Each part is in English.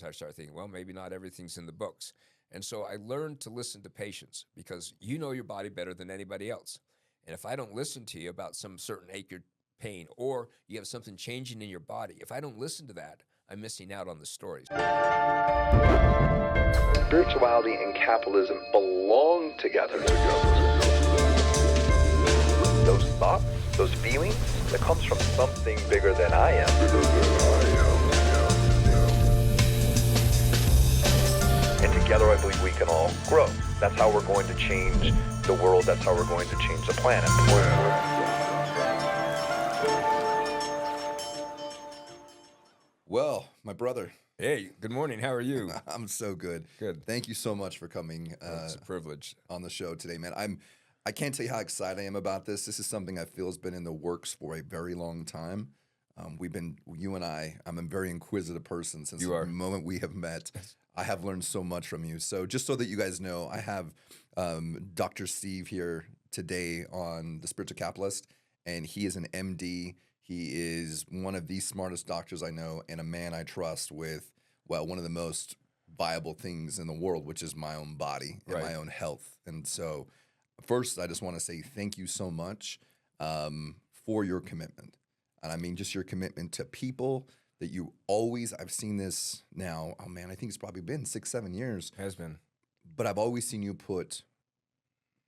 I started thinking, well, maybe not everything's in the books. And so I learned to listen to patients because you know your body better than anybody else. And if I don't listen to you about some certain ache or pain, or you have something changing in your body, if I don't listen to that, I'm missing out on the stories. Spirituality and capitalism belong together. Those thoughts, those feelings, that comes from something bigger than I am. And together I believe we can all grow. That's how we're going to change the world. That's how we're going to change the planet. Well, my brother. Hey, good morning. How are you? I'm so good. Good. Thank you so much for coming It's a privilege. on the show today, man. I can't tell you how excited I am about this. This is something I feel has been in the works for a very long time. You and I'm a very inquisitive person since the moment we have met. I have learned so much from you. So just so that you guys know, I have Dr. Steve here today on The Spiritual Capitalist, and he is an MD. He is one of the smartest doctors I know and a man I trust with, well, one of the most viable things in the world, which is my own body and my own health. And so first, I just want to say thank you so much for your commitment. And I mean, just your commitment to people that you always, I've seen this now, oh man, I think it's probably been 6-7 years. Has been. But I've always seen you put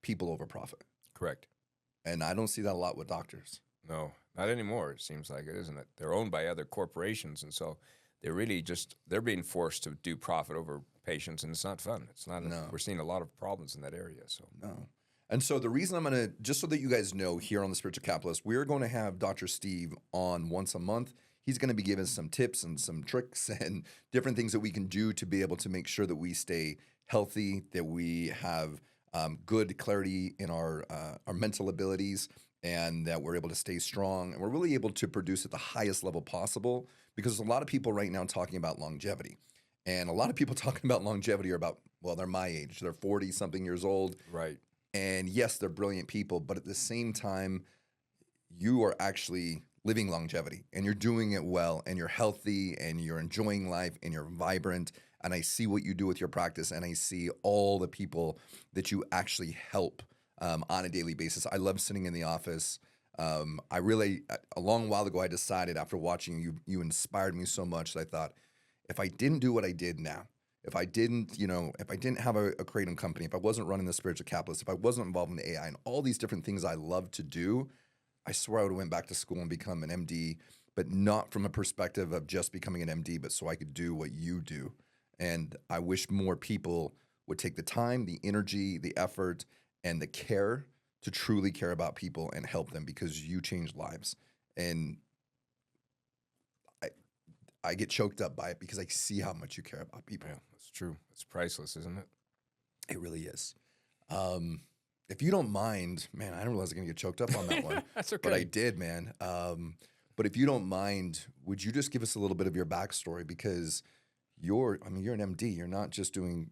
people over profit. Correct. And I don't see that a lot with doctors. No, not anymore. It seems like it, isn't it? They're owned by other corporations, and so they're really they're being forced to do profit over patients, and it's not fun. It's not. No. We're seeing a lot of problems in that area. So no. And so the reason I'm going to, just so that you guys know, here on The Spiritual Capitalist, we're going to have Dr. Steve on once a month. He's going to be giving some tips and some tricks and different things that we can do to be able to make sure that we stay healthy, that we have good clarity in our mental abilities, and that we're able to stay strong, and we're really able to produce at the highest level possible, because there's a lot of people right now talking about longevity. And a lot of people talking about longevity are about, well, they're my age. They're 40-something years old. right. And yes, they're brilliant people, but at the same time, you are actually living longevity, and you're doing it well, and you're healthy, and you're enjoying life, and you're vibrant. And I see what you do with your practice, and I see all the people that you actually help on a daily basis. I love sitting in the office. I really, a long while ago, I decided after watching you, you inspired me so much that I thought, if I didn't do what I did now, if I didn't have a Kratom company, if I wasn't running The Spiritual Capitalist, if I wasn't involved in the AI and all these different things I love to do, I swear I would have went back to school and become an MD, but not from a perspective of just becoming an MD, but so I could do what you do. And I wish more people would take the time, the energy, the effort, and the care to truly care about people and help them, because you change lives. And I get choked up by it because I see how much you care about people. Yeah, that's true. It's priceless, isn't it? It really is. If you don't mind, man, I didn't realize I was going to get choked up on that one. That's okay. But I did, man. But if you don't mind, would you just give us a little bit of your backstory? Because you're an MD. You're not just doing,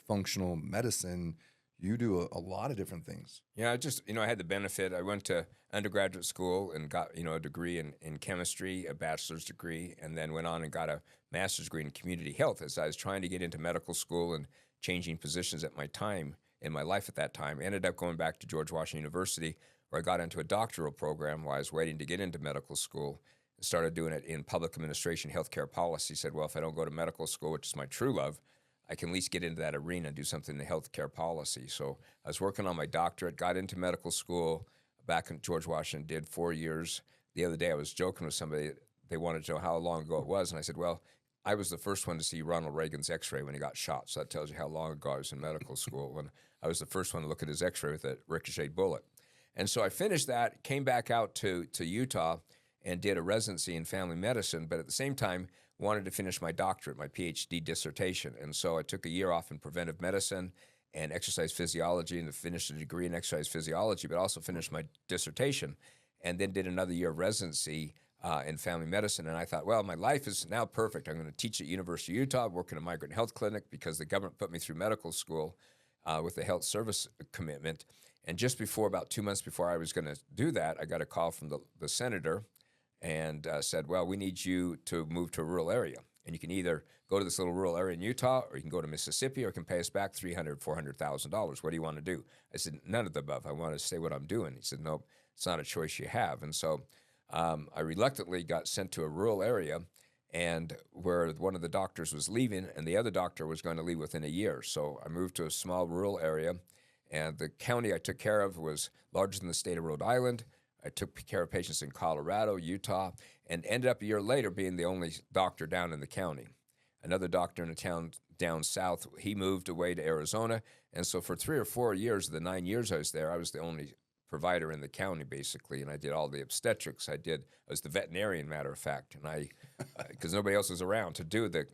functional medicine. You do a lot of different things. Yeah, I had the benefit. I went to undergraduate school and got, a degree in chemistry, a bachelor's degree, and then went on and got a master's degree in community health as I was trying to get into medical school and changing positions at my time in my life at that time. I ended up going back to George Washington University, where I got into a doctoral program while I was waiting to get into medical school. I started doing it in public administration, healthcare policy. Said, well, if I don't go to medical school, which is my true love, I can at least get into that arena and do something in healthcare policy. So I was working on my doctorate, got into medical school back in George Washington, did 4 years. The other day I was joking with somebody, they wanted to know how long ago it was, and I said, well, I was the first one to see Ronald Reagan's x-ray when he got shot, so that tells you how long ago I was in medical school, when I was the first one to look at his x-ray with a ricocheted bullet. And so I finished that, came back out to Utah, and did a residency in family medicine, but at the same time wanted to finish my doctorate, my PhD dissertation. And so I took a year off in preventive medicine and exercise physiology, and finished a degree in exercise physiology, but also finished my dissertation, and then did another year of residency in family medicine. And I thought, well, my life is now perfect. I'm going to teach at University of Utah, work in a migrant health clinic, because the government put me through medical school with a health service commitment. And just before, about 2 months before I was going to do that, I got a call from the senator and said, well, we need you to move to a rural area. And you can either go to this little rural area in Utah, or you can go to Mississippi, or you can pay us back $300,000, $400,000. What do you want to do? I said, none of the above. I want to stay what I'm doing. He said, nope, it's not a choice you have. And so I reluctantly got sent to a rural area, and where one of the doctors was leaving, and the other doctor was going to leave within a year. So I moved to a small rural area, and the county I took care of was larger than the state of Rhode Island. I took care of patients in Colorado, Utah, and ended up a year later being the only doctor down in the county. Another doctor in a town down south, he moved away to Arizona. And so for 3 or 4 years, the 9 years I was there, I was the only provider in the county, basically. And I did all the obstetrics. I was the veterinarian, matter of fact. And because nobody else was around to do the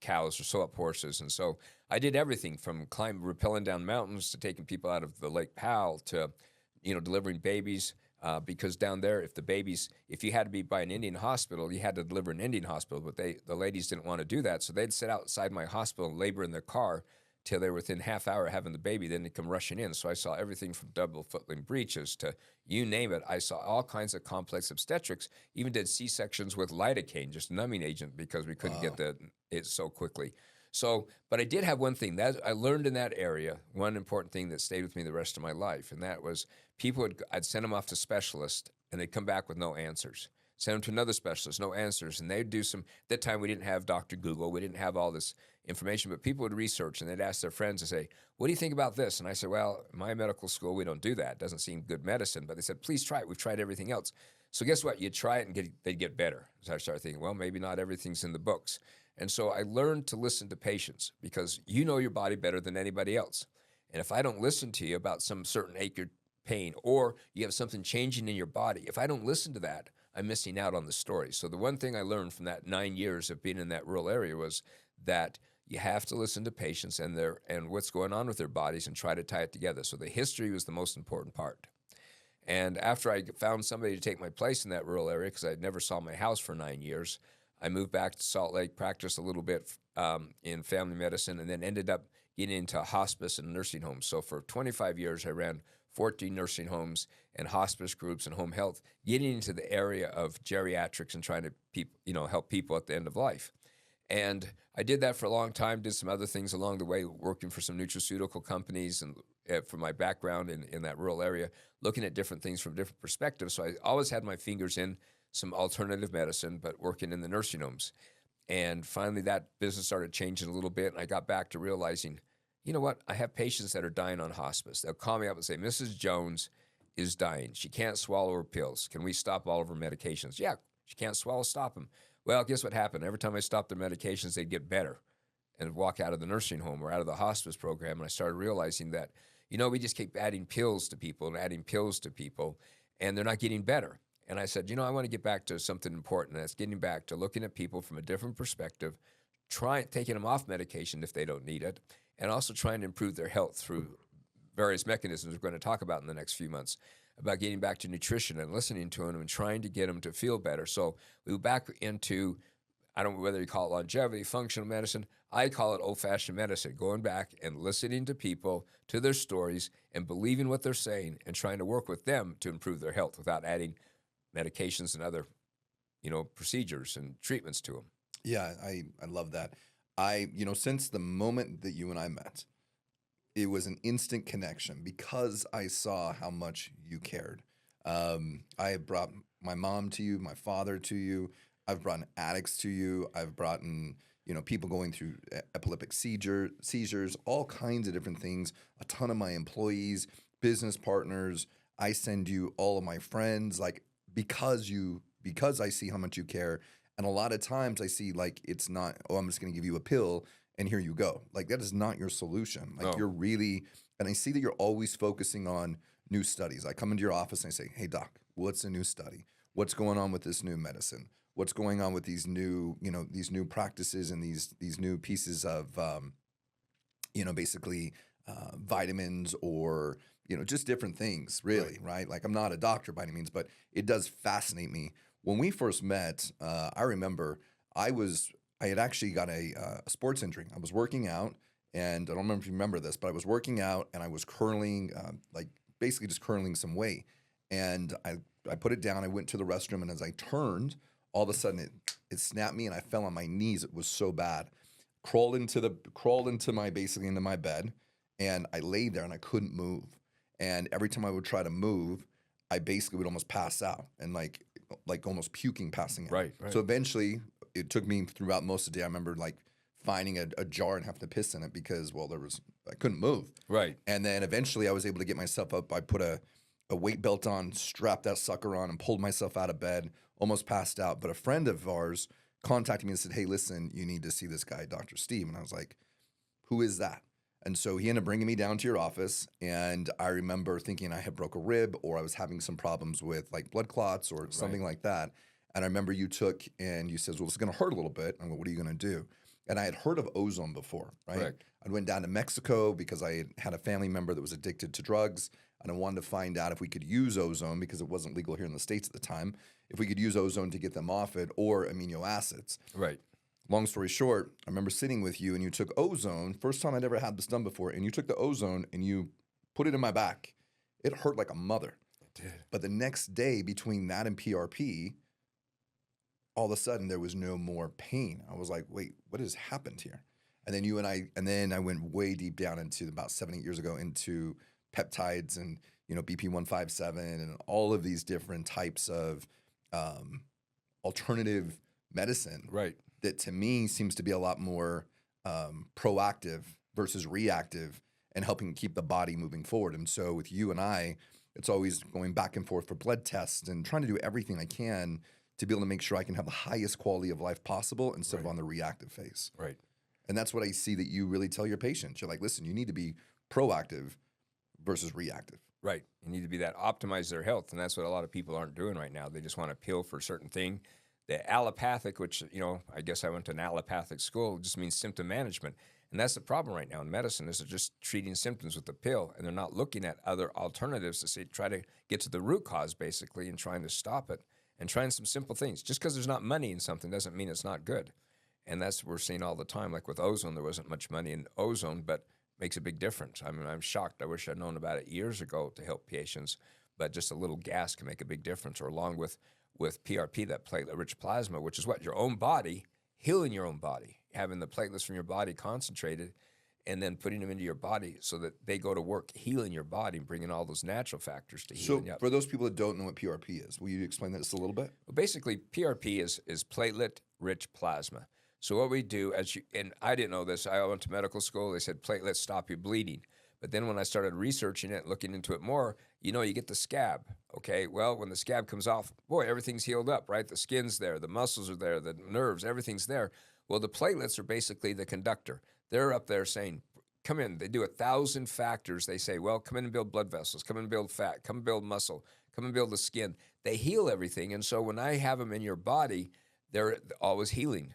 cows or sew up horses. And so I did everything from rappelling down mountains to taking people out of the Lake Powell to, delivering babies. Because down there, if you had to be by an Indian hospital, you had to deliver an Indian hospital, but the ladies didn't want to do that. So they'd sit outside my hospital and labor in their car till they were within half hour of having the baby, then they'd come rushing in. So I saw everything from double footling breeches to you name it. I saw all kinds of complex obstetrics, even did C-sections with lidocaine, just numbing agent, because we couldn't get it so quickly. So, but I did have one thing that I learned in that area, one important thing that stayed with me the rest of my life, and that was I'd send them off to specialists, and they'd come back with no answers. Send them to another specialist, no answers, and they'd do at that time we didn't have Dr. Google, we didn't have all this information, but people would research, and they'd ask their friends and say, what do you think about this? And I said, well, in my medical school, we don't do that. It doesn't seem good medicine, but they said, please try it. We've tried everything else. So guess what? You try it, and they'd get better. So I started thinking, well, maybe not everything's in the books. And so I learned to listen to patients, because you know your body better than anybody else. And if I don't listen to you about some certain ache or pain, or you have something changing in your body, if I don't listen to that, I'm missing out on the story. So the one thing I learned from that 9 years of being in that rural area was that you have to listen to patients and what's going on with their bodies and try to tie it together. So the history was the most important part. And after I found somebody to take my place in that rural area, because I never saw my house for 9 years, I moved back to Salt Lake, practiced a little bit in family medicine, and then ended up getting into hospice and nursing homes. So for 25 years, I ran 14 nursing homes and hospice groups and home health, getting into the area of geriatrics and trying to help people at the end of life. And I did that for a long time, did some other things along the way, working for some nutraceutical companies, and from my background in that rural area, looking at different things from different perspectives. So I always had my fingers in some alternative medicine, but working in the nursing homes. And finally, that business started changing a little bit, and I got back to realizing, you know what? I have patients that are dying on hospice. They'll call me up and say, Mrs. Jones is dying. She can't swallow her pills. Can we stop all of her medications? Yeah, she can't swallow, stop them. Well, guess what happened? Every time I stopped their medications, they'd get better and walk out of the nursing home or out of the hospice program. And I started realizing that, we just keep adding pills to people, and they're not getting better. And I said, I want to get back to something important. That's getting back to looking at people from a different perspective, taking them off medication if they don't need it, and also trying to improve their health through various mechanisms we're going to talk about in the next few months, about getting back to nutrition and listening to them and trying to get them to feel better. So we were back into, I don't know whether you call it longevity, functional medicine. I call it old-fashioned medicine, going back and listening to people, to their stories, and believing what they're saying and trying to work with them to improve their health without adding medications and other, procedures and treatments to them. Yeah, I love that. Since the moment that you and I met, it was an instant connection because I saw how much you cared. I have brought my mom to you, my father to you. I've brought addicts to you. I've brought people going through epileptic seizures, all kinds of different things. A ton of my employees, business partners. I send you all of my friends, because I see how much you care. And a lot of times I see it's not, I'm just going to give you a pill and here you go. That is not your solution. You're really, and I see that you're always focusing on new studies. I come into your office and I say, hey doc, what's a new study? What's going on with this new medicine? What's going on with these new, these new practices and these new pieces of, vitamins or, just different things, really, right? I'm not a doctor by any means, but it does fascinate me. When we first met, I remember I had actually got a sports injury. I was working out, and I don't remember if you remember this, but I was working out and I was curling, basically just curling some weight. And I put it down. I went to the restroom, and as I turned, All of a sudden, it snapped me, and I fell on my knees. It was so bad. Crawled into my bed, and I laid there, and I couldn't move. And every time I would try to move, I basically would almost pass out, and like almost puking, passing out. Right. So eventually, it took me throughout most of the day. I remember like finding a jar and having to piss in it because, well, I couldn't move. Right. And then eventually I was able to get myself up. I put a weight belt on, strapped that sucker on, and pulled myself out of bed, almost passed out. But a friend of ours contacted me and said, hey, listen, you need to see this guy, Dr. Steve. And I was like, who is that? And so he ended up bringing me down to your office. And I remember thinking I had broke a rib, or I was having some problems with like blood clots or something like that. And I remember you took and you said, well, it's going to hurt a little bit. I'm like, what are you going to do? And I had heard of ozone before, right? Correct. I went down to Mexico because I had a family member that was addicted to drugs, and I wanted to find out if we could use ozone, because it wasn't legal here in the States at the time, if we could use ozone to get them off it, or amino acids. Right. Long story short, I remember sitting with you, and you took ozone, first time I'd ever had this done before, and you took the ozone and you put it in my back. It hurt like a mother. It did. But the next day, between that and PRP, all of a sudden there was no more pain. I was like, wait, what has happened here? And then I went way deep down into about 7-8 years ago into peptides and, BP157 and all of these different types of alternative medicine. Right. That to me seems to be a lot more proactive versus reactive, and helping keep the body moving forward. And so with you and I, it's always going back and forth for blood tests and trying to do everything I can to be able to make sure I can have the highest quality of life possible instead of on the reactive phase. Right. And that's what I see that you really tell your patients. You're like, listen, you need to be proactive versus reactive. Right. You need to be that optimize their health, and that's what a lot of people aren't doing right now. They just want a pill for a certain thing. The allopathic, which, I guess I went to an allopathic school, just means symptom management. And that's the problem right now in medicine, is they're just treating symptoms with the pill, and they're not looking at other alternatives to try to get to the root cause, basically, and trying to stop it, and trying some simple things. Just because there's not money in something doesn't mean it's not good. And that's what we're seeing all the time. Like with ozone, there wasn't much money in ozone, but makes a big difference. I mean, I'm shocked. I wish I'd known about it years ago to help patients, but just a little gas can make a big difference. Or along with PRP, that platelet-rich plasma, which is what? Your own body, healing your own body, having the platelets from your body concentrated, and then putting them into your body so that they go to work healing your body and bringing all those natural factors to healing you So up. for those people that don't know what PRP is, will you explain that just a little bit? Well, basically, PRP is platelet-rich plasma. So what we do, and I didn't know this, I went to medical school, they said platelets stop you bleeding. But then when I started researching it, looking into it more, you get the scab, okay? Well, when the scab comes off, boy, everything's healed up, right? The skin's there, the muscles are there, the nerves, everything's there. Well, the platelets are basically the conductor. They're up there saying, come in. They do 1,000 factors. They say, well, come in and build blood vessels, come in and build fat, come and build muscle, come and build the skin. They heal everything. And so when I have them in your body, they're always healing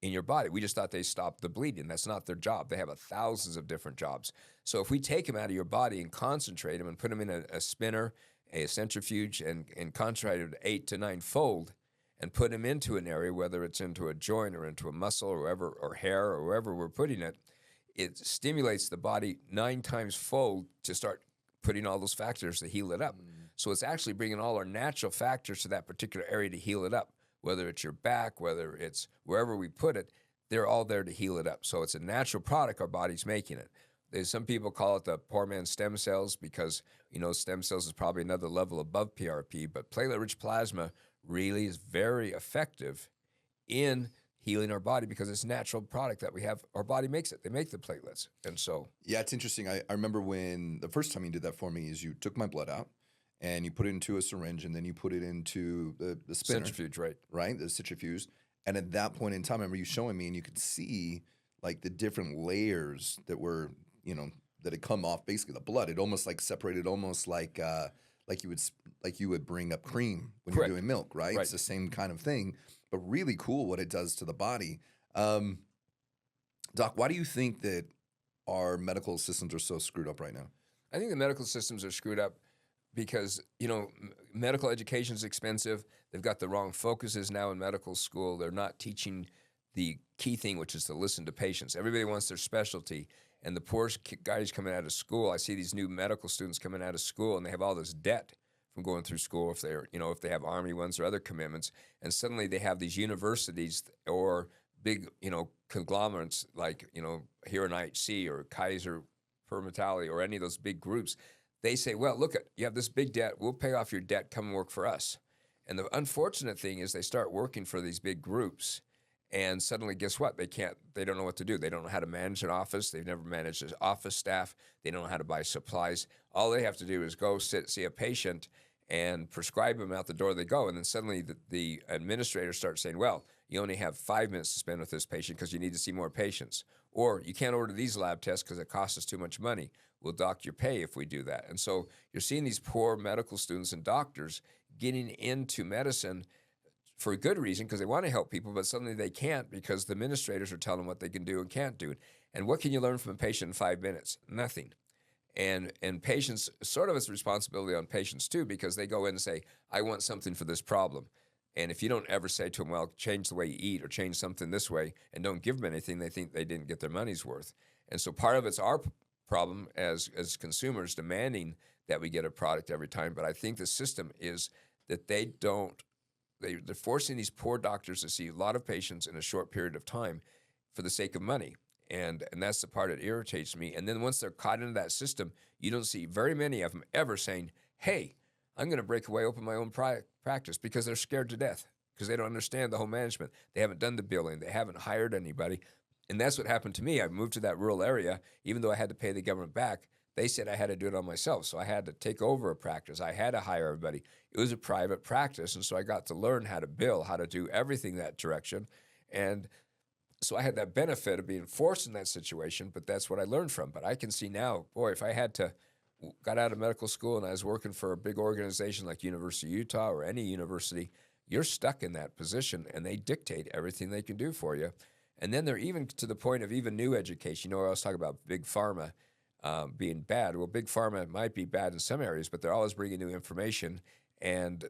in your body. We just thought they stopped the bleeding. That's not their job. They have thousands of different jobs. So if we take them out of your body and concentrate them and put them in a spinner, a centrifuge, and concentrate it 8 to 9 fold, and put them into an area, whether it's into a joint or into a muscle or wherever, or hair or wherever we're putting it, it stimulates the body 9 times fold to start putting all those factors to heal it up. So it's actually bringing all our natural factors to that particular area to heal it up. Whether it's your back, whether it's wherever we put it, they're all there to heal it up. So it's a natural product, our body's making it. There's some people call it the poor man's stem cells because, stem cells is probably another level above PRP, but platelet-rich plasma really is very effective in healing our body because it's a natural product that we have. Our body makes it. They make the platelets. And so... Yeah, it's interesting. I remember when the first time you did that for me is you took my blood out, and you put it into a syringe, and then you put it into the spinner. Centrifuge, right. Right, the centrifuge. And at that point in time, I remember you showing me, and you could see like the different layers that were, that had come off basically the blood. It almost like separated, almost like you would bring up cream when Correct. you're doing milk, right? Right. It's the same kind of thing, but really cool what it does to the body. Doc, why do you think that our medical systems are so screwed up right now? I think the medical systems are screwed up because, medical education is expensive. They've got the wrong focuses now in medical school. They're not teaching the key thing, which is to listen to patients. Everybody wants their specialty. And the poor guys coming out of school, I see these new medical students coming out of school, and they have all this debt from going through school if they're, if they have Army ones or other commitments, and suddenly they have these universities or big, conglomerates like, here in IHC or Kaiser Permanente or any of those big groups. They say, well, look, you have this big debt. We'll pay off your debt. Come and work for us. And the unfortunate thing is they start working for these big groups, and suddenly, guess what? They don't know what to do. They don't know how to manage an office. They've never managed an office staff. They don't know how to buy supplies. All they have to do is go see a patient and prescribe them. Out the door they go. And then suddenly the administrator starts saying, well, you only have 5 minutes to spend with this patient because you need to see more patients. Or you can't order these lab tests because it costs us too much money. We'll dock your pay if we do that. And so you're seeing these poor medical students and doctors getting into medicine for a good reason because they want to help people, but suddenly they can't because the administrators are telling them what they can do and can't do. And what can you learn from a patient in 5 minutes? Nothing. And patients, sort of it's responsibility on patients too, because they go in and say, I want something for this problem. And if you don't ever say to them, well, change the way you eat or change something this way and don't give them anything, they think they didn't get their money's worth. And so part of it's our problem as consumers demanding that we get a product every time. But I think the system is that they're forcing these poor doctors to see a lot of patients in a short period of time for the sake of money. And that's the part that irritates me. And then once they're caught into that system, you don't see very many of them ever saying, hey, I'm going to break away, open my own practice, because they're scared to death, because they don't understand the whole management. They haven't done the billing. They haven't hired anybody. And that's what happened to me. I moved to that rural area. Even though I had to pay the government back, they said I had to do it on myself. So I had to take over a practice. I had to hire everybody. It was a private practice. And so I got to learn how to bill, how to do everything that direction. And so I had that benefit of being forced in that situation, but that's what I learned from. But I can see now, boy, if I got out of medical school and I was working for a big organization like University of Utah or any university, you're stuck in that position and they dictate everything they can do for you. And then they're even to the point of even new education. I was talking about big pharma being bad. Well, big pharma might be bad in some areas, but they're always bringing new information. And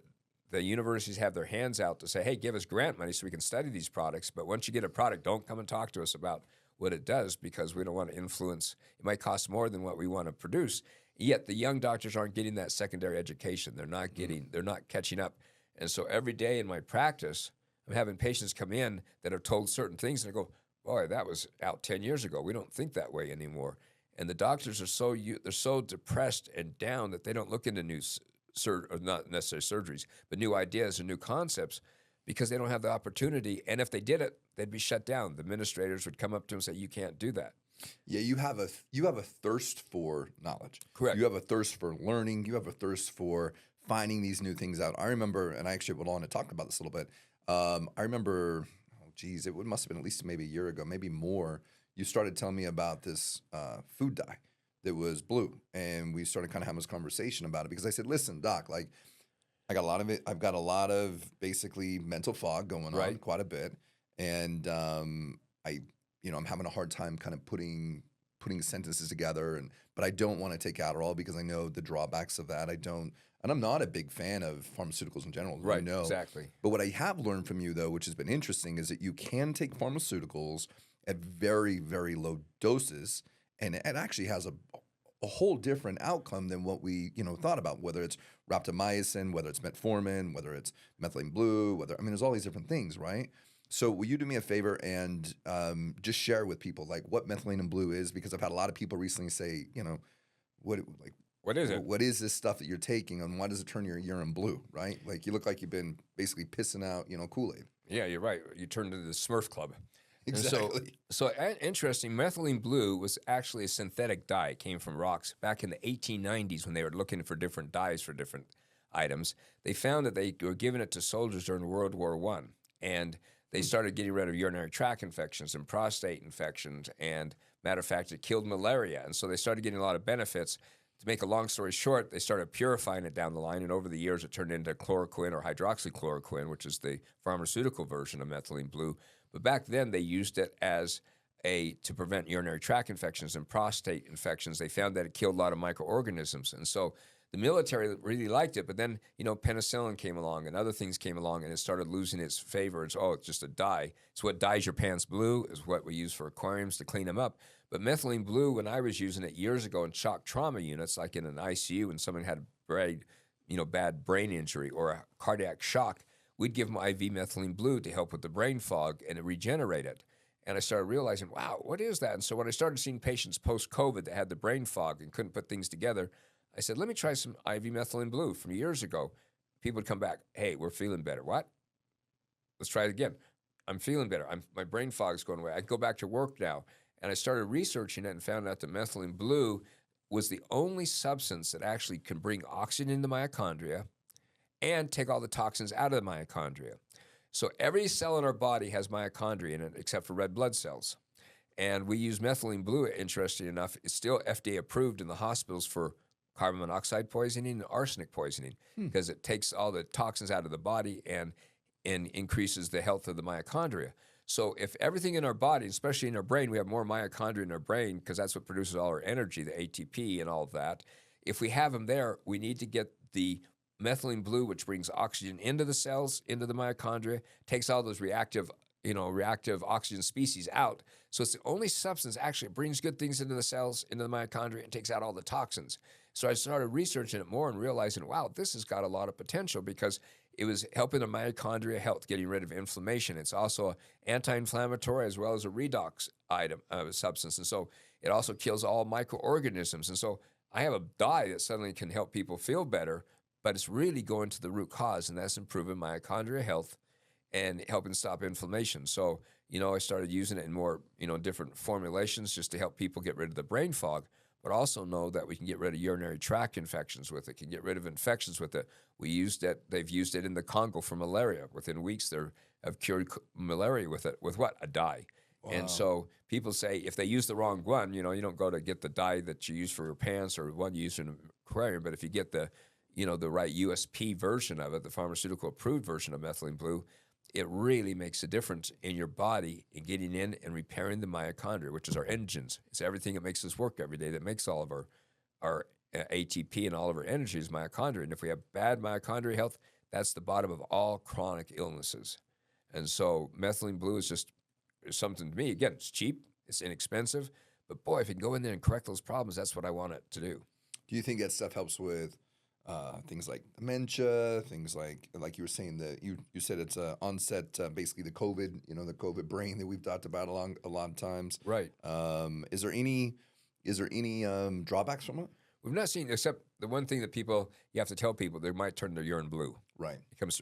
the universities have their hands out to say, hey, give us grant money so we can study these products. But once you get a product, don't come and talk to us about what it does, because we don't want to influence. It might cost more than what we want to produce. Yet the young doctors aren't getting that secondary education. They're not catching up. And so every day in my practice, I'm having patients come in that are told certain things, and I go, boy, that was out 10 years ago. We don't think that way anymore. And the doctors are they're so depressed and down that they don't look into new not necessarily surgeries, but new ideas and new concepts, because they don't have the opportunity. And if they did it, they'd be shut down. The administrators would come up to them and say, you can't do that. Yeah, you have a thirst for knowledge. Correct. You have a thirst for learning. You have a thirst for finding these new things out. I remember, and I actually went on to talk about this a little bit. I remember, it must have been at least maybe a year ago, maybe more. You started telling me about this food dye that was blue, and we started kind of having this conversation about it, because I said, listen, doc, like, I got a lot of it. I've got a lot of basically mental fog going on quite a bit. And I'm having a hard time kind of putting sentences together, but I don't want to take Adderall because I know the drawbacks of that. And I'm not a big fan of pharmaceuticals in general. Right, you know. Exactly. But what I have learned from you, though, which has been interesting, is that you can take pharmaceuticals at very, very low doses, and it actually has a whole different outcome than what we thought about, whether it's rapamycin, whether it's metformin, whether it's methylene blue, there's all these different things, right? So will you do me a favor and just share with people like what methylene and blue is? Because I've had a lot of people recently say, what is it? What is this stuff that you're taking, and why does it turn your urine blue, right? Like, you look like you've been basically pissing out, Kool-Aid. Yeah, you're right. You turned into the Smurf Club. Exactly. So interesting, methylene blue was actually a synthetic dye. It came from rocks back in the 1890s when they were looking for different dyes for different items. They found that they were giving it to soldiers during World War I, and they started getting rid of urinary tract infections and prostate infections, and matter of fact, it killed malaria. And so they started getting a lot of benefits. To make a long story short, they started purifying it down the line, and over the years it turned into chloroquine or hydroxychloroquine, which is the pharmaceutical version of methylene blue. But back then they used it as to prevent urinary tract infections and prostate infections. They found that it killed a lot of microorganisms. And so the military really liked it, but then, penicillin came along and other things came along, and it started losing its favor. It's just a dye. It's what dyes your pants blue, is what we use for aquariums to clean them up. But methylene blue, when I was using it years ago in shock trauma units, like in an ICU when someone had brain, bad brain injury or a cardiac shock, we'd give them IV methylene blue to help with the brain fog and regenerate it. And I started realizing, wow, what is that? And so when I started seeing patients post-COVID that had the brain fog and couldn't put things together, I said, let me try some IV methylene blue from years ago. People would come back, hey, we're feeling better. What? Let's try it again. I'm feeling better. My brain fog's going away. I can go back to work now. And I started researching it and found out that methylene blue was the only substance that actually can bring oxygen into the mitochondria and take all the toxins out of the mitochondria. So every cell in our body has mitochondria in it except for red blood cells. And we use methylene blue, interesting enough. It's still FDA approved in the hospitals for carbon monoxide poisoning and arsenic poisoning because it takes all the toxins out of the body and increases the health of the mitochondria. So if everything in our body, especially in our brain, we have more mitochondria in our brain because that's what produces all our energy, the ATP and all of that. If we have them there, we need to get the methylene blue, which brings oxygen into the cells, into the mitochondria, takes all those reactive oxygen species out. So it's the only substance actually that brings good things into the cells, into the mitochondria, and takes out all the toxins. So I started researching it more and realizing, wow, this has got a lot of potential because it was helping the mitochondria health, getting rid of inflammation. It's also an anti-inflammatory as well as a redox substance. And so it also kills all microorganisms. And so I have a dye that suddenly can help people feel better, but it's really going to the root cause, and that's improving mitochondria health and helping stop inflammation. So, I started using it in more, different formulations just to help people get rid of the brain fog, but also know that we can get rid of urinary tract infections with it, can get rid of infections with it. They've used it in the Congo for malaria. Within weeks, they have cured malaria with it. With what? A dye. Wow. And so people say if they use the wrong one, you don't go to get the dye that you use for your pants or one you use in an aquarium, but if you get the right USP version of it, the pharmaceutical approved version of methylene blue, it really makes a difference in your body in getting in and repairing the mitochondria, which is our engines. It's everything that makes us work every day, that makes all of our ATP and all of our energy is mitochondria. And if we have bad mitochondria health, that's the bottom of all chronic illnesses. And so methylene blue is just something to me. Again, it's cheap, it's inexpensive, but boy, if you can go in there and correct those problems, that's what I want it to do. Do you think that stuff helps with things like dementia, things like you were saying that you said it's onset, basically the COVID, the COVID brain that we've talked about a lot of times. Right. Is there any drawbacks from it? We've not seen, except the one thing that you have to tell people, they might turn their urine blue. Right.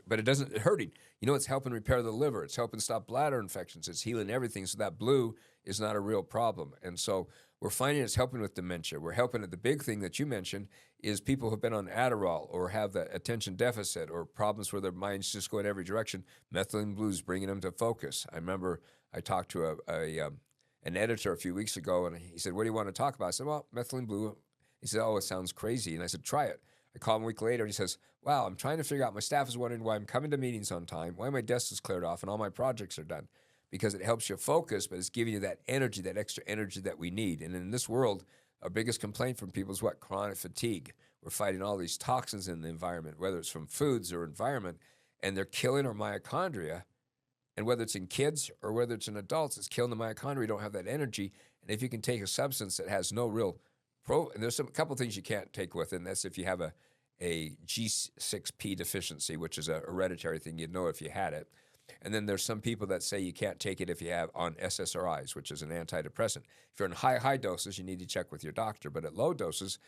But it's hurting. It's helping repair the liver. It's helping stop bladder infections. It's healing everything. So that blue is not a real problem. And so we're finding it's helping with dementia. We're helping it. The big thing that you mentioned is people who've been on Adderall or have that attention deficit or problems where their minds just go in every direction. Methylene blue is bringing them to focus. I remember I talked to an editor a few weeks ago, and he said, what do you want to talk about? I said, well, methylene blue. He said, oh, it sounds crazy. And I said, try it. I called him a week later, and he says, wow, I'm trying to figure out, my staff is wondering why I'm coming to meetings on time, why my desk is cleared off, and all my projects are done. Because it helps you focus, but it's giving you that energy, that extra energy that we need. And in this world, our biggest complaint from people is what? Chronic fatigue. We're fighting all these toxins in the environment, whether it's from foods or environment, and they're killing our mitochondria. And whether it's in kids or whether it's in adults, it's killing the mitochondria. We don't have that energy. And if you can take a substance that has no real and there's a couple of things you can't take with it, and that's if you have a G6P deficiency, which is a hereditary thing. You'd know if you had it. And then there's some people that say you can't take it if you have on SSRIs, which is an antidepressant. If you're in high doses, you need to check with your doctor. But at low doses,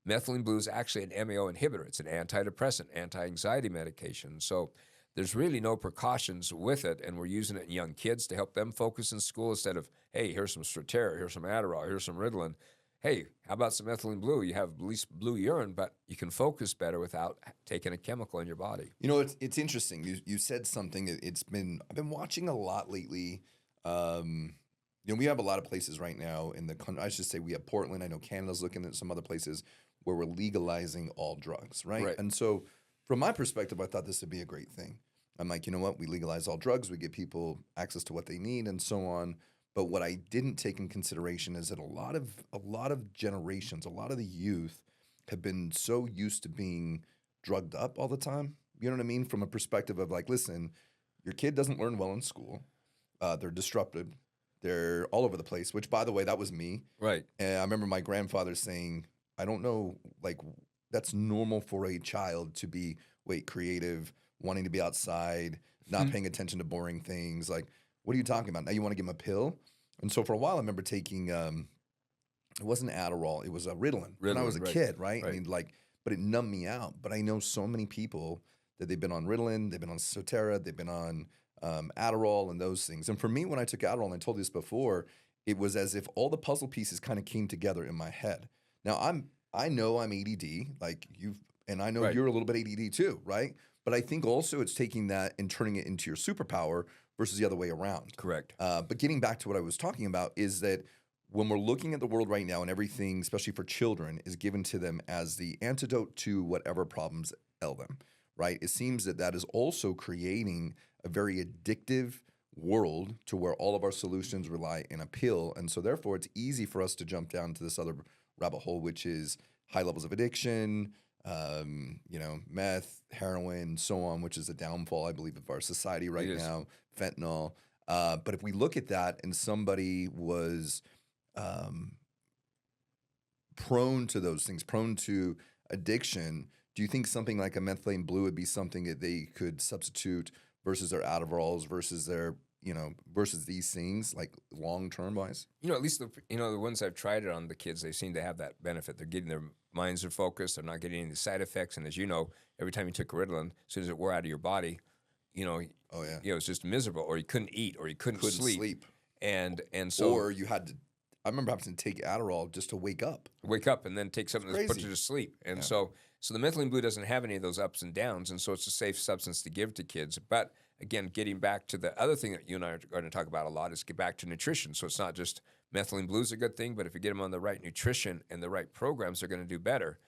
methylene blue is actually an MAO inhibitor. It's an antidepressant, anti-anxiety medication. So there's really no precautions with it, and we're using it in young kids to help them focus in school instead of, hey, here's some Strattera, here's some Adderall, here's some Ritalin. Hey, how about some methylene blue? You have at least blue urine, but you can focus better without taking a chemical in your body. It's interesting. You said something that I've been watching a lot lately. We have a lot of places right now in the country. I should say we have Portland. I know Canada's looking at some other places where we're legalizing all drugs, right? And so from my perspective, I thought this would be a great thing. I'm like, you know what? We legalize all drugs. We give people access to what they need and so on. But what I didn't take in consideration is that a lot of generations, a lot of the youth have been so used to being drugged up all the time. You know what I mean? From a perspective of like, listen, your kid doesn't learn well in school. They're disrupted. They're all over the place, which, by the way, that was me. Right. And I remember my grandfather saying, I don't know, like, that's normal for a child to be creative, wanting to be outside, not paying attention to boring things. Like, what are you talking about? Now you want to give them a pill? And so for a while, I remember taking it wasn't Adderall, it was a Ritalin when I was a Ritalin, right, kid, right? I right. mean, like, but it numbed me out. But I know so many people that they've been on Ritalin, they've been on Sotera, they've been on Adderall and those things. And for me, when I took Adderall, and I told you this before, it was as if all the puzzle pieces kind of came together in my head. Now I know I'm ADD, like and I know Right. you're a little bit ADD too, right? But I think also it's taking that and turning it into your superpower versus the other way around. Correct. But getting back to what I was talking about is that when we're looking at the world right now and everything, especially for children, is given to them as the antidote to whatever problems ail them, right? It seems that that is also creating a very addictive world to where all of our solutions rely in a pill. And so therefore it's easy for us to jump down to this other rabbit hole, which is high levels of addiction, meth, heroin, so on, which is a downfall, I believe, of our society right now, fentanyl. But if we look at that and somebody was prone to those things, prone to addiction, do you think something like a Methylene Blue would be something that they could substitute versus their Adderalls versus their, versus these things, like long-term wise? At least the ones I've tried it on the kids, they seem to have that benefit. They're getting their minds are focused. They're not getting any side effects. And as you know, every time you took Ritalin, as soon as it wore out of your body, it was just miserable, or you couldn't eat, or you couldn't sleep. And so, or you had to. I remember having to take Adderall just to wake up. Wake up and then take something that puts you to sleep. And so the Methylene Blue doesn't have any of those ups and downs, and so it's a safe substance to give to kids. But again, getting back to the other thing that you and I are going to talk about a lot is get back to nutrition. So it's not just Methylene Blue is a good thing, but if you get them on the right nutrition and the right programs, they're going to do better.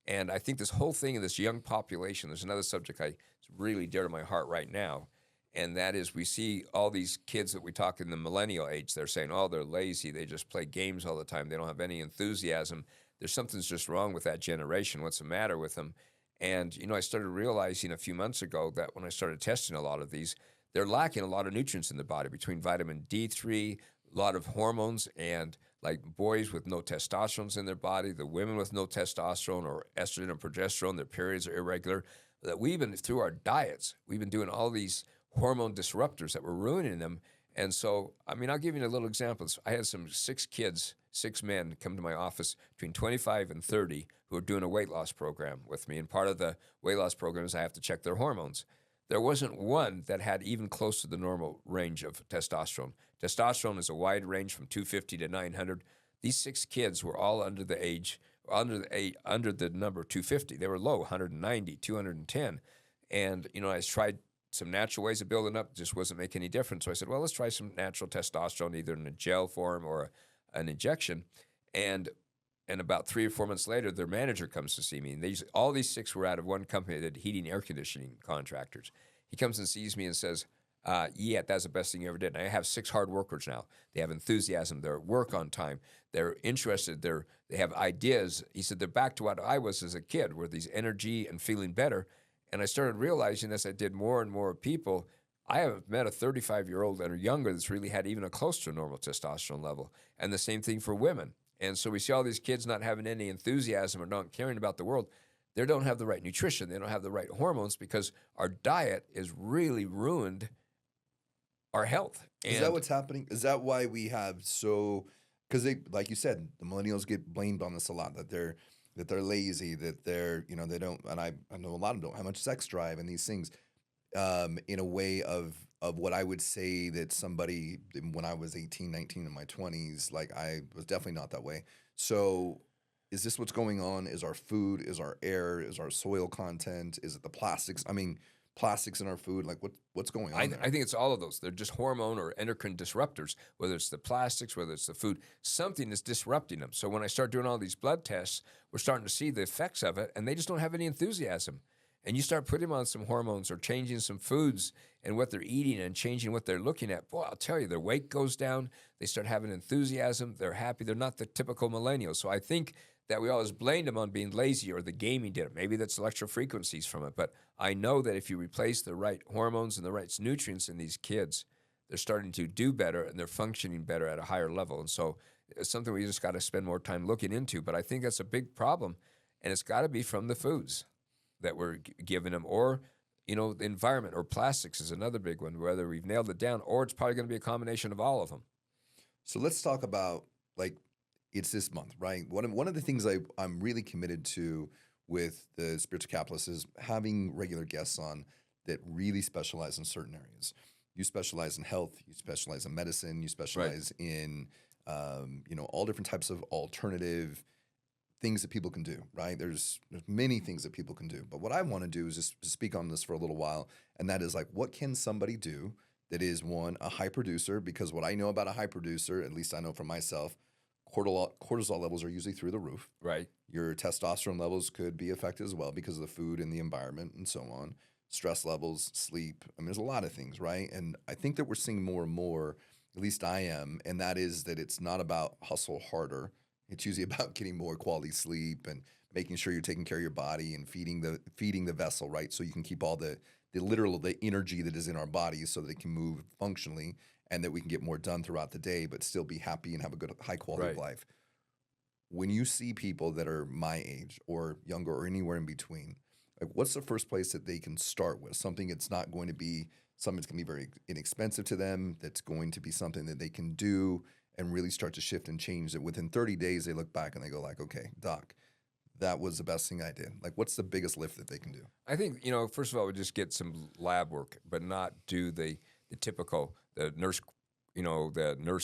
And I think this whole thing in this young population, there's another subject it's really dear to my heart right now, and that is we see all these kids that we talk in the millennial age, they're saying, oh, they're lazy, they just play games all the time, they don't have any enthusiasm. There's something's just wrong with that generation. What's the matter with them? And, I started realizing a few months ago that when I started testing a lot of these, they're lacking a lot of nutrients in the body between vitamin D3, a lot of hormones, and like boys with no testosterone in their body, the women with no testosterone or estrogen or progesterone, their periods are irregular, that we've been, through our diets, we've been doing all these hormone disruptors that were ruining them. And so, I'll give you a little examples. I had 6 men come to my office between 25 and 30 who are doing a weight loss program with me. And part of the weight loss program is I have to check their hormones. There wasn't one that had even close to the normal range of testosterone. Testosterone is a wide range from 250 to 900. These 6 kids were all under the number 250. They were low, 190, 210. And, I tried some natural ways of building up, just wasn't making any difference. So I said, well, let's try some natural testosterone, either in a gel form or an injection. And about 3 or 4 months later, their manager comes to see me. And all these 6 were out of one company that did heating, air conditioning contractors. He comes and sees me and says, yeah, that's the best thing you ever did. And I have 6 hard workers now. They have enthusiasm. They're at work on time. They're interested. They have ideas. He said, they're back to what I was as a kid, where these energy and feeling better. And I started realizing as I did more and more people, I haven't met a 35-year-old or younger that's really had even a close to a normal testosterone level. And the same thing for women. And so we see all these kids not having any enthusiasm or not caring about the world. They don't have the right nutrition. They don't have the right hormones because our diet has really ruined our health. Is that what's happening? Is that why we have because they, like you said, the millennials get blamed on this a lot, that they're lazy, that they're, they don't, and I know a lot of them don't have much sex drive and these things, in a way of what I would say that somebody, when I was 18, 19 in my 20s, like I was definitely not that way. So is this what's going on? Is our food, is our air, is our soil content, is it the plastics? Plastics in our food, like what's going on there? I think it's all of those. They're just hormone or endocrine disruptors, whether it's the plastics, whether it's the food, something is disrupting them. So when I start doing all these blood tests, we're starting to see the effects of it, and they just don't have any enthusiasm. And you start putting them on some hormones or changing some foods and what they're eating and changing what they're looking at, boy, I'll tell you, their weight goes down. They start having enthusiasm. They're happy. They're not the typical millennials. So I think that we always blamed them on being lazy or the gaming did it. Maybe that's electro frequencies from it. But I know that if you replace the right hormones and the right nutrients in these kids, they're starting to do better and they're functioning better at a higher level. And so it's something we just got to spend more time looking into. But I think that's a big problem. And it's got to be from the foods that we're giving them, or the environment, or plastics is another big one, whether we've nailed it down, or it's probably going to be a combination of all of them. So let's talk about, like, it's this month, right? One of the things I'm really committed to with the Spiritual Capitalist is having regular guests on that really specialize in certain areas. You specialize in health, you specialize in medicine, you specialize in all different types of alternative things that people can do, right? There's many things that people can do. But what I want to do is just speak on this for a little while, and that is, like, what can somebody do that is, one, a high producer? Because what I know about a high producer, at least I know for myself, cortisol levels are usually through the roof. Right. Your testosterone levels could be affected as well because of the food and the environment and so on. Stress levels, sleep. I mean, there's a lot of things, right? And I think that we're seeing more and more, at least I am, and that is that it's not about hustle harder. It's usually about getting more quality sleep and making sure you're taking care of your body and feeding the vessel, right? So you can keep all the energy that is in our bodies so that it can move functionally, and that we can get more done throughout the day, but still be happy and have a good, high quality of life. When you see people that are my age or younger or anywhere in between, like, what's the first place that they can start with? Something that's not going to be something that's going to be very inexpensive to them, that's going to be something that they can do and really start to shift and change, that within 30 days they look back and they go, like, okay, doc, that was the best thing I did. Like, what's the biggest lift that they can do? I think, first of all, we just get some lab work, but not do the typical, the nurse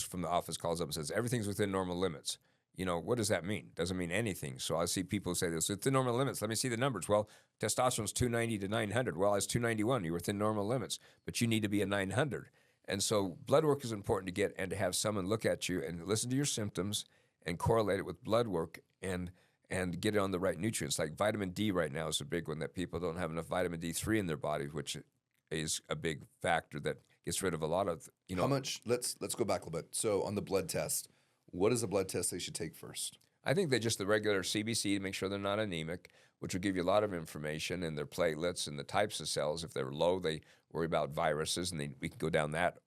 from the office calls up and says, everything's within normal limits. What does that mean? Doesn't mean anything. So I see people say this, it's the normal limits. Let me see the numbers. Well, testosterone's 290 to 900. Well, I was 291. You're within normal limits, but you need to be a 900. And so blood work is important to get, and to have someone look at you and listen to your symptoms and correlate it with blood work and get it on the right nutrients. Like vitamin D right now is a big one, that people don't have enough vitamin D3 in their body, which is a big factor that gets rid of a lot of, How much, let's go back a little bit. So on the blood test, what is a blood test they should take first? I think they just the regular CBC to make sure they're not anemic, which will give you a lot of information, and their platelets and the types of cells. If they're low, they worry about viruses, and we can go down that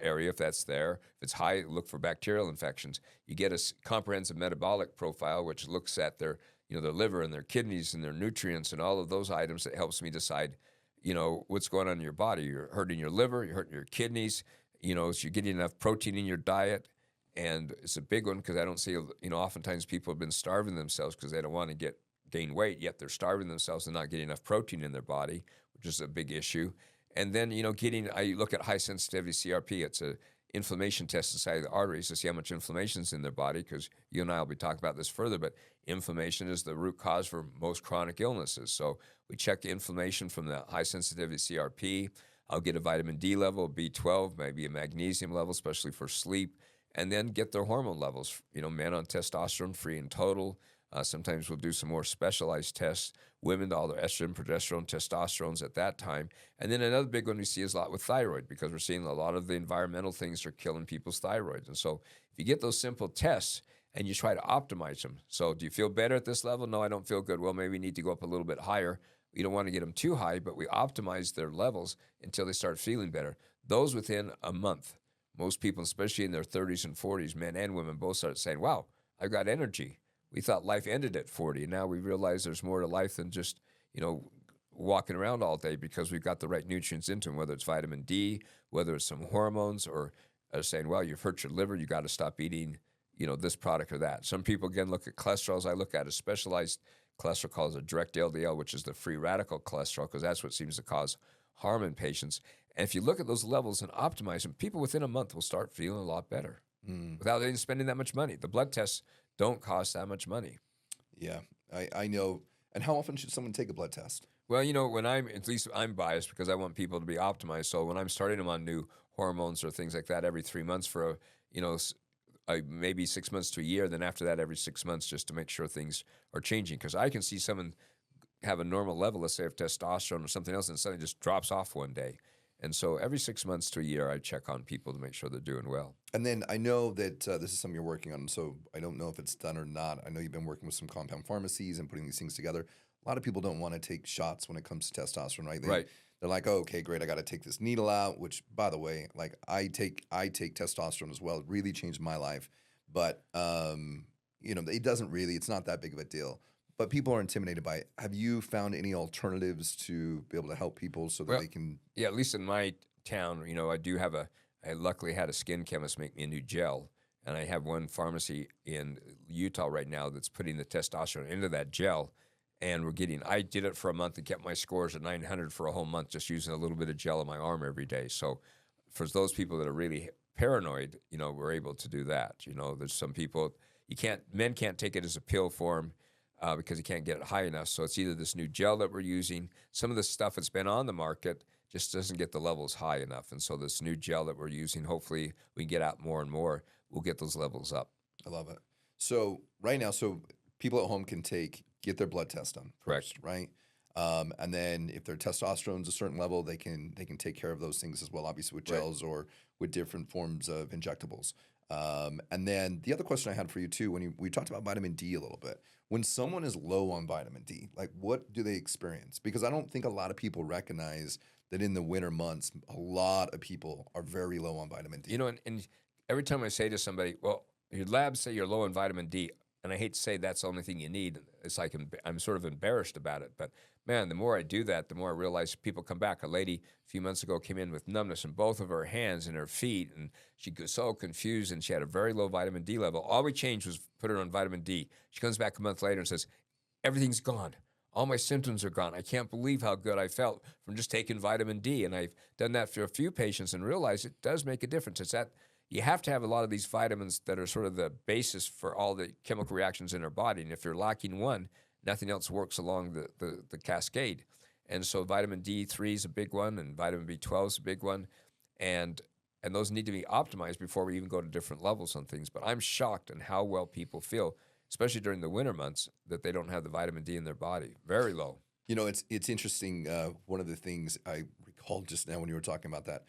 area if that's there. If it's high, look for bacterial infections. You get a comprehensive metabolic profile, which looks at their their liver and their kidneys and their nutrients and all of those items. That helps me decide what's going on in your body. You're hurting your liver, you're hurting your kidneys. So you're getting enough protein in your diet. And it's a big one because I don't see, oftentimes people have been starving themselves because they don't want to gain weight, yet they're starving themselves and not getting enough protein in their body, which is a big issue. And then, I look at high sensitivity CRP. It's a inflammation test inside the arteries to see how much inflammation is in their body, because you and I will be talking about this further, but inflammation is the root cause for most chronic illnesses. So we check the inflammation from the high sensitivity CRP. I'll get a vitamin D level, B12, maybe a magnesium level, especially for sleep. And then get their hormone levels, men on testosterone free in total. Sometimes we'll do some more specialized tests. Women, all their estrogen, progesterone, testosterones at that time. And then another big one we see is a lot with thyroid, because we're seeing a lot of the environmental things are killing people's thyroids. And so if you get those simple tests and you try to optimize them. So do you feel better at this level? No, I don't feel good. Well, maybe we need to go up a little bit higher. We don't want to get them too high, but we optimize their levels until they start feeling better. Those within a month. Most people, especially in their 30s and 40s, men and women, both start saying, wow, I've got energy. We thought life ended at 40, and now we realize there's more to life than just, walking around all day, because we've got the right nutrients into them, whether it's vitamin D, whether it's some hormones, or saying, well, you've hurt your liver, you got to stop eating, this product or that. Some people, again, look at cholesterols. I look at a specialized cholesterol called a direct LDL, which is the free radical cholesterol, because that's what seems to cause harm in patients. And if you look at those levels and optimize them, people within a month will start feeling a lot better without even spending that much money. The blood tests don't cost that much money. Yeah, I know. And how often should someone take a blood test? Well, when at least I'm biased because I want people to be optimized. So when I'm starting them on new hormones or things like that every 3 months for maybe 6 months to a year, then after that every 6 months, just to make sure things are changing. Because I can see someone have a normal level, let's say of testosterone or something else, and suddenly just drops off one day. And so every 6 months to a year, I check on people to make sure they're doing well. And then I know that this is something you're working on, so I don't know if it's done or not. I know you've been working with some compound pharmacies and putting these things together. A lot of people don't want to take shots when it comes to testosterone, right? Right. They're like, oh, okay, great, I got to take this needle out, which, by the way, like I take testosterone as well. It really changed my life. But, it doesn't really, it's not that big of a deal. But people are intimidated by it. Have you found any alternatives to be able to help people so that Well, they can? yeah, at least in my town, I luckily had a skin chemist make me a new gel. And I have one pharmacy in Utah right now that's putting the testosterone into that gel. And I did it for a month and kept my scores at 900 for a whole month, just using a little bit of gel on my arm every day. So for those people that are really paranoid, we're able to do that. There's some people, men can't take it as a pill form because you can't get it high enough. So it's either this new gel that we're using, some of the stuff that's been on the market just doesn't get the levels high enough. And so this new gel that we're using, hopefully we can get out more and more, we'll get those levels up. I love it. So right now, people at home can get their blood test done first, right? And then if their testosterone's a certain level, they can take care of those things as well, obviously with gels or with different forms of injectables. And then the other question I had for you too, we talked about vitamin D a little bit. When someone is low on vitamin D, like what do they experience? Because I don't think a lot of people recognize that in the winter months, a lot of people are very low on vitamin D. And every time I say to somebody, well, your labs say you're low in vitamin D, and I hate to say that's the only thing you need. It's like I'm sort of embarrassed about it. But, man, the more I do that, the more I realize people come back. A lady a few months ago came in with numbness in both of her hands and her feet, and she was so confused, and she had a very low vitamin D level. All we changed was put her on vitamin D. She comes back a month later and says, everything's gone. All my symptoms are gone. I can't believe how good I felt from just taking vitamin D. And I've done that for a few patients and realized it does make a difference. It's that you have to have a lot of these vitamins that are sort of the basis for all the chemical reactions in our body. And if you're lacking one, nothing else works along the cascade. And so vitamin D3 is a big one, and vitamin B12 is a big one. And those need to be optimized before we even go to different levels on things. But I'm shocked at how well people feel, especially during the winter months, that they don't have the vitamin D in their body. Very low. It's interesting. One of the things I recalled just now when you were talking about that,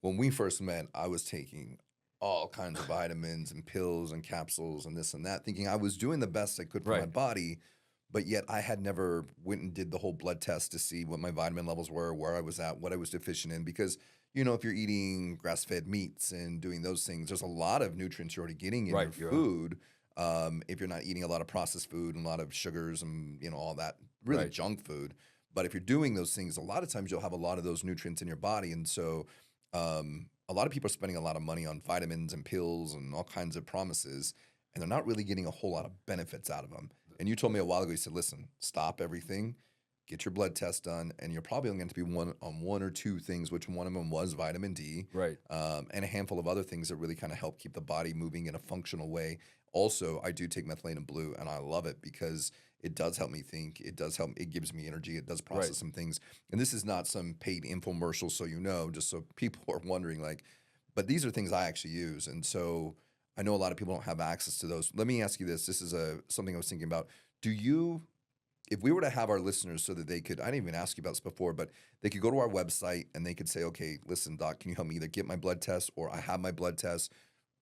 when we first met, I was taking all kinds of vitamins and pills and capsules and this and that, thinking I was doing the best I could for my body, but yet I had never went and did the whole blood test to see what my vitamin levels were, where I was at, what I was deficient in. Because, if you're eating grass-fed meats and doing those things, there's a lot of nutrients you're already getting in your food. If you're not eating a lot of processed food and a lot of sugars and, all that really junk food. But if you're doing those things, a lot of times you'll have a lot of those nutrients in your body. And so a lot of people are spending a lot of money on vitamins and pills and all kinds of promises, and they're not really getting a whole lot of benefits out of them. And you told me a while ago, you said, listen, stop everything, get your blood test done, and you're probably going to be one or two things, which one of them was vitamin D, and a handful of other things that really kind of help keep the body moving in a functional way. Also, I do take Methylene and Blue, and I love it because it does help me think. It does help. It gives me energy. It does process some things. And this is not some paid infomercial, so just so people are wondering, but these are things I actually use. And so I know a lot of people don't have access to those. Let me ask you this. This is something I was thinking about. If we were to have our listeners so that they could, I didn't even ask you about this before, but they could go to our website and they could say, okay, listen, doc, can you help me either get my blood test or I have my blood test?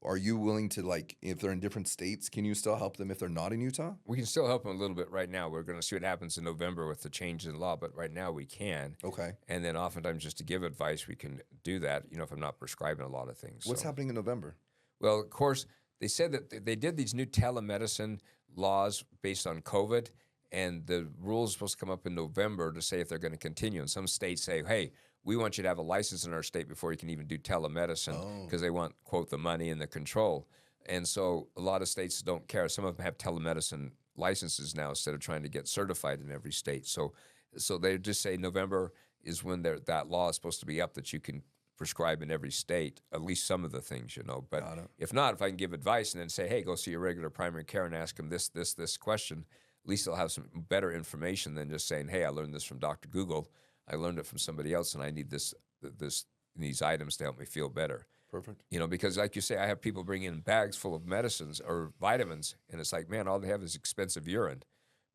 Are you willing to, if they're in different states, can you still help them if they're not in Utah? We can still help them a little bit right now. We're going to see what happens in November with the change in law, but right now we can. Okay. And then oftentimes just to give advice, we can do that, if I'm not prescribing a lot of things. What's happening in November? Well, of course, they said that they did these new telemedicine laws based on COVID, and the rules are supposed to come up in November to say if they're going to continue. And some states say, hey, we want you to have a license in our state before you can even do telemedicine because they want, quote, the money and the control. And so a lot of states don't care. Some of them have telemedicine licenses now instead of trying to get certified in every state. So they just say November is when that law is supposed to be up that you can prescribe in every state, at least some of the things, But if not, if I can give advice and then say, hey, go see your regular primary care and ask them this question, at least they'll have some better information than just saying, hey, I learned this from Dr. Google. I learned it from somebody else, and I need these items to help me feel better. Perfect. Because like you say, I have people bring in bags full of medicines or vitamins, and it's like, man, all they have is expensive urine.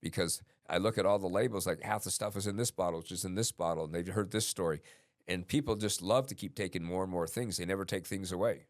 Because I look at all the labels, like half the stuff is in this bottle, which is in this bottle, and they've heard this story. And people just love to keep taking more and more things. They never take things away.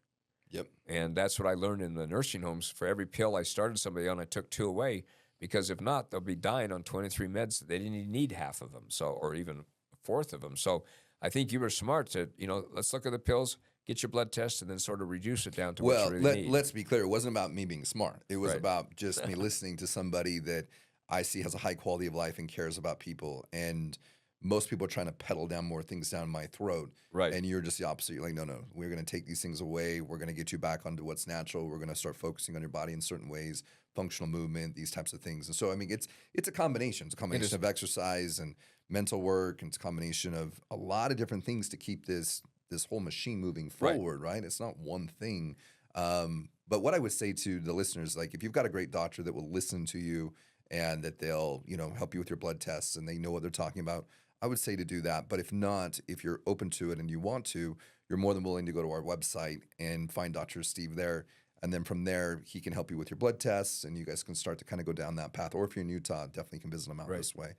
Yep. And that's what I learned in the nursing homes. For every pill I started somebody on, I took 2 away, because if not, they'll be dying on 23 meds. They didn't even need half of them, or even a fourth of them. So I think you were smart to, let's look at the pills, get your blood test, and then sort of reduce it down to what you really need. Let's be clear. It wasn't about me being smart. It was about just me listening to somebody that I see has a high quality of life and cares about people. And most people are trying to pedal down more things down my throat. Right. And you're just the opposite. You're like, no, we're going to take these things away. We're going to get you back onto what's natural. We're going to start focusing on your body in certain ways, functional movement, these types of things. And so, I mean, it's a combination. It's a combination of exercise and mental work, and it's a combination of a lot of different things to keep this whole machine moving forward, right? It's not one thing. But what I would say to the listeners, like, if you've got a great doctor that will listen to you and that they'll, help you with your blood tests and they know what they're talking about, I would say to do that. But if not, if you're open to it and you want to, you're more than willing to go to our website and find Dr. Steve there. And then from there, he can help you with your blood tests, and you guys can start to kind of go down that path. Or if you're in Utah, definitely can visit him out this way.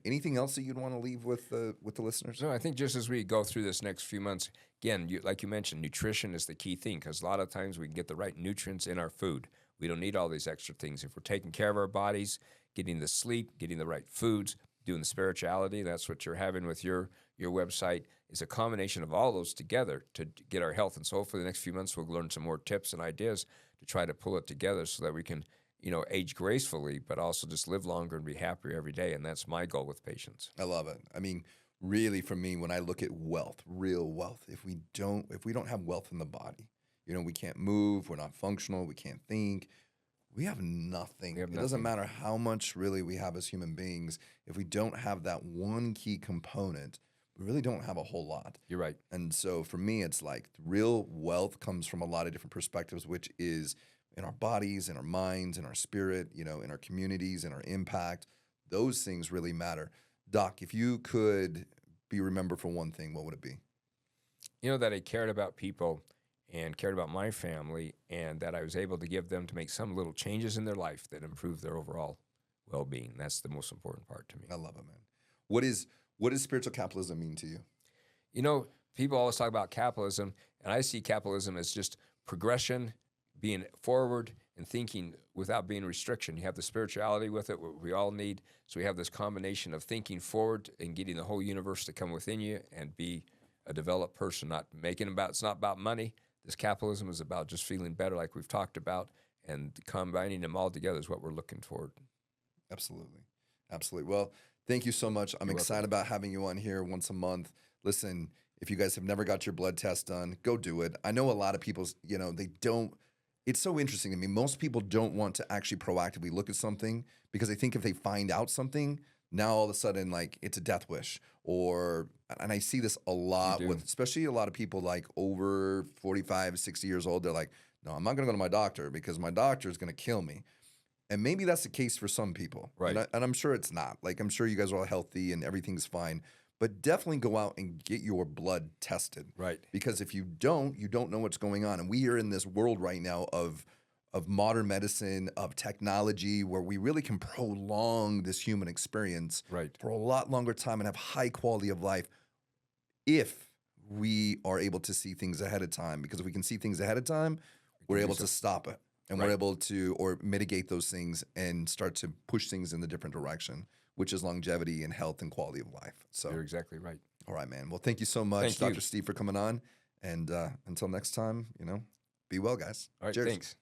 Anything else that you'd want to leave with the listeners? No, I think just as we go through this next few months, again, like you mentioned, nutrition is the key thing, because a lot of times we can get the right nutrients in our food. We don't need all these extra things. If we're taking care of our bodies, getting the sleep, getting the right foods, doing the spirituality, that's what you're having with your website, is a combination of all those together to get our health. And so hopefully the next few months we'll learn some more tips and ideas to try to pull it together so that we can age gracefully, but also just live longer and be happier every day. And that's my goal with patients. I love it. I mean, really, for me, when I look at wealth, real wealth, if we don't have wealth in the body, we can't move, we're not functional, we can't think, we have nothing. It doesn't matter how much really we have as human beings. If we don't have that one key component, we really don't have a whole lot. You're right. And so for me, it's like real wealth comes from a lot of different perspectives, which is in our bodies, in our minds, in our spirit, in our communities, in our impact. Those things really matter. Doc, if you could be remembered for one thing, what would it be? That I cared about people and cared about my family, and that I was able to give them to make some little changes in their life that improve their overall well-being. That's the most important part to me. I love it, man. What does spiritual capitalism mean to you? People always talk about capitalism, and I see capitalism as just progression, being forward and thinking without being restriction. You have the spirituality with it, what we all need. So we have this combination of thinking forward and getting the whole universe to come within you and be a developed person, it's not about money. This capitalism is about just feeling better, like we've talked about, and combining them all together is what we're looking toward. Absolutely. Absolutely. Well, thank you so much. I'm excited about having you on here once a month. Listen, if you guys have never got your blood test done, go do it. I know a lot of people, they don't. It's so interesting to me. Most people don't want to actually proactively look at something because they think if they find out something, now all of a sudden, like, it's a death wish. And I see this a lot with, especially a lot of people like over 45, 60 years old. They're like, no, I'm not going to go to my doctor because my doctor is going to kill me. And maybe that's the case for some people. Right. And I'm sure it's not. Like, I'm sure you guys are all healthy and everything's fine. But definitely go out and get your blood tested. Right. Because if you don't know what's going on. And we are in this world right now of modern medicine, of technology, where we really can prolong this human experience for a lot longer time and have high quality of life if we are able to see things ahead of time. Because if we can see things ahead of time, we're able to stop it. And we're able to or mitigate those things and start to push things in a different direction, which is longevity and health and quality of life. So you're exactly right. All right, man. Well, thank you so much, Dr. Steve, for coming on. And until next time, be well, guys. All right, cheers. Thanks.